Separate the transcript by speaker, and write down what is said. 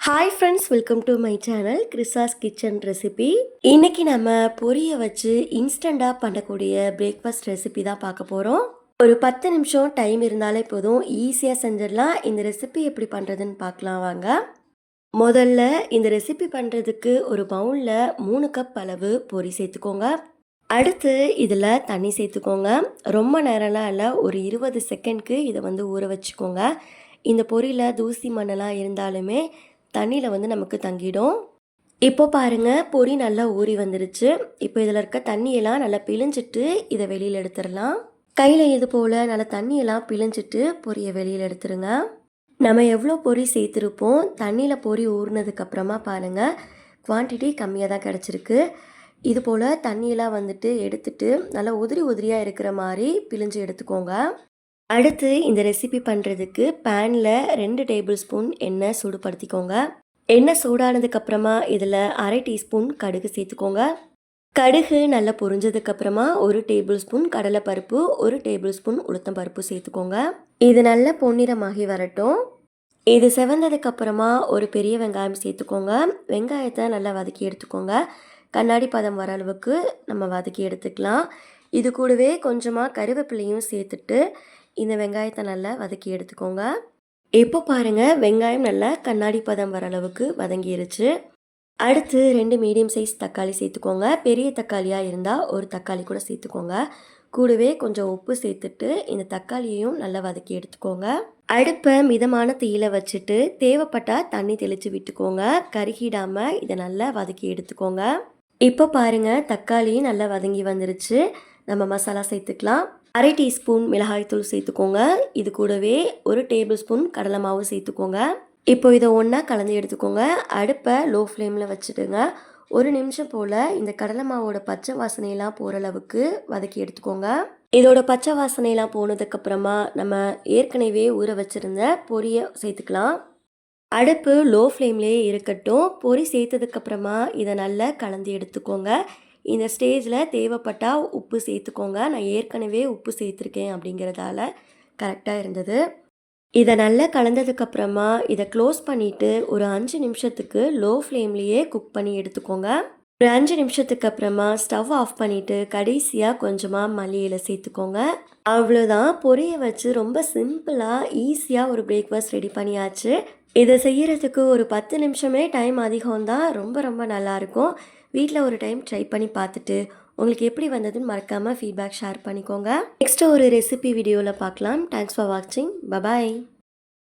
Speaker 1: Hi friends, welcome to my channel Chris's kitchen recipe. இன்னைக்கு நம்ம பொரியை வச்சு இன்ஸ்டண்ட்டாக பண்ணக்கூடிய பிரேக்ஃபாஸ்ட் ரெசிபி தான் பார்க்க போகிறோம். ஒரு 10 நிமிஷம் டைம் இருந்தாலே போதும், ஈஸியாக செஞ்சிடலாம். இந்த ரெசிபி எப்படி பண்ணுறதுன்னு பார்க்கலாம் வாங்க. முதல்ல இந்த ரெசிபி பண்ணுறதுக்கு ஒரு பவுலில் 3 கப் அளவு பொரி சேர்த்துக்கோங்க. அடுத்து இதில் தண்ணி சேர்த்துக்கோங்க. ரொம்ப நேரம்லாம் இல்லை, ஒரு 20 செகண்ட்க்கு இதை ஊற வச்சுக்கோங்க. இந்த பொரியில் தூசி மண்ணெல்லாம் இருந்தாலுமே தண்ணியில் நமக்கு தங்கிடும். இப்போ பாருங்கள், பொரி நல்லா ஊறி வந்துருச்சு. இப்போ இதில் இருக்க தண்ணியெல்லாம் நல்லா பிழிஞ்சிட்டு இதை வெளியில் எடுத்துடலாம். கையில் இது போல் நல்லா தண்ணியெல்லாம் பிழிஞ்சிட்டு பொரியை வெளியில் எடுத்துருங்க. நம்ம எவ்வளோ பொரி சேர்த்துருப்போம், தண்ணியில் பொரி ஊறினதுக்கப்புறமா பாருங்கள், குவான்டிட்டி கம்மியாக தான் கிடச்சிருக்கு. இது போல் தண்ணியெல்லாம் எடுத்துட்டு நல்லா உதிரியாக இருக்கிற மாதிரி பிழிஞ்சு எடுத்துக்கோங்க. அடுத்து இந்த ரெசிபி பண்ணுறதுக்கு பேனில் 2 டேபிள் ஸ்பூன் எண்ணெய் சூடுபடுத்திக்கோங்க. எண்ணெய் சூடானதுக்கப்புறமா இதில் 1/2 டீஸ்பூன் கடுகு சேர்த்துக்கோங்க. கடுகு நல்லா பொரிஞ்சதுக்கப்புறமா 1 டேபிள் ஸ்பூன் கடலைப்பருப்பு, 1 டேபிள் ஸ்பூன் உளுத்தம்பருப்பு சேர்த்துக்கோங்க. இது நல்லா பொன்னிறமாகி வரட்டும். இது செவந்ததுக்கப்புறமா ஒரு பெரிய வெங்காயம் சேர்த்துக்கோங்க. வெங்காயத்தை நல்லா வதக்கி எடுத்துக்கோங்க. கண்ணாடி பதம் வர அளவுக்கு நம்ம வதக்கி எடுத்துக்கலாம். இது கூடவே கொஞ்சமாக கருவேப்பிலையும் சேர்த்துட்டு இந்த வெங்காயத்தை நல்லா வதக்கி எடுத்துக்கோங்க. இப்போ பாருங்கள், வெங்காயம் நல்லா கண்ணாடி பதம் வர அளவுக்கு வதங்கிருச்சு. அடுத்து 2 மீடியம் சைஸ் தக்காளி சேர்த்துக்கோங்க. பெரிய தக்காளியாக இருந்தால் ஒரு தக்காளி கூட சேர்த்துக்கோங்க. கூடவே கொஞ்சம் உப்பு சேர்த்துட்டு இந்த தக்காளியையும் நல்லா வதக்கி எடுத்துக்கோங்க. அடுப்பை மிதமான தீயில வச்சுட்டு தேவைப்பட்டால் தண்ணி தெளித்து விட்டுக்கோங்க. கருகிடாமல் இதை நல்லா வதக்கி எடுத்துக்கோங்க. இப்போ பாருங்கள், தக்காளியும் நல்லா வதங்கி வந்துருச்சு. நம்ம மசாலா சேர்த்துக்கலாம். 1/2 டீஸ்பூன் மிளகாய்த்தூள் சேர்த்துக்கோங்க. இது கூடவே 1 டேபிள் ஸ்பூன் கடலை மாவு சேர்த்துக்கோங்க. இப்போ இதை ஒன்றா கலந்து எடுத்துக்கோங்க. அடுப்பை லோ ஃப்ளேமில் வச்சுடுங்க. 1 நிமிஷம் போல் இந்த கடலை மாவோட பச்சை வாசனையெல்லாம் போகிற அளவுக்கு வதக்கி எடுத்துக்கோங்க. இதோட பச்சை வாசனையெல்லாம் போனதுக்கப்புறமா நம்ம ஏற்கனவே ஊற வச்சுருந்த பொரியை சேர்த்துக்கலாம். அடுப்பு லோ ஃப்ளேம்லேயே இருக்கட்டும். பொரி சேர்த்ததுக்கப்புறமா இதை நல்லா கலந்து எடுத்துக்கோங்க. இந்த ஸ்டேஜில் தேவைப்பட்டால் உப்பு சேர்த்துக்கோங்க. நான் ஏற்கனவே உப்பு சேர்த்துருக்கேன் அப்படிங்கிறதால கரெக்டாக இருந்தது. இதை நல்லா கலந்ததுக்கப்புறமா இதை க்ளோஸ் பண்ணிவிட்டு ஒரு 5 நிமிஷத்துக்கு லோ ஃப்ளேம்லேயே குக் பண்ணி எடுத்துக்கோங்க. ஒரு 5 நிமிஷத்துக்கு அப்புறமா ஸ்டவ் ஆஃப் பண்ணிவிட்டு கடைசியாக கொஞ்சமாக மல்லி இலை சேர்த்துக்கோங்க. அவ்வளோதான், பொரியை வச்சு ரொம்ப சிம்பிளாக ஈஸியாக ஒரு பிரேக்ஃபாஸ்ட் ரெடி பண்ணியாச்சு. இதை செய்கிறதுக்கு ஒரு 10 நிமிஷமே டைம் அதிகம்தான். ரொம்ப ரொம்ப நல்லாயிருக்கும். வீட்டில் ஒரு டைம் ட்ரை பண்ணி பார்த்துட்டு உங்களுக்கு எப்படி வந்ததுன்னு மறக்காமல் ஃபீட்பேக் ஷேர் பண்ணிக்கோங்க. நெக்ஸ்ட்டு ஒரு ரெசிபி வீடியோவில் பார்க்கலாம். தேங்க்ஸ் ஃபார் வாட்சிங். பபாய்.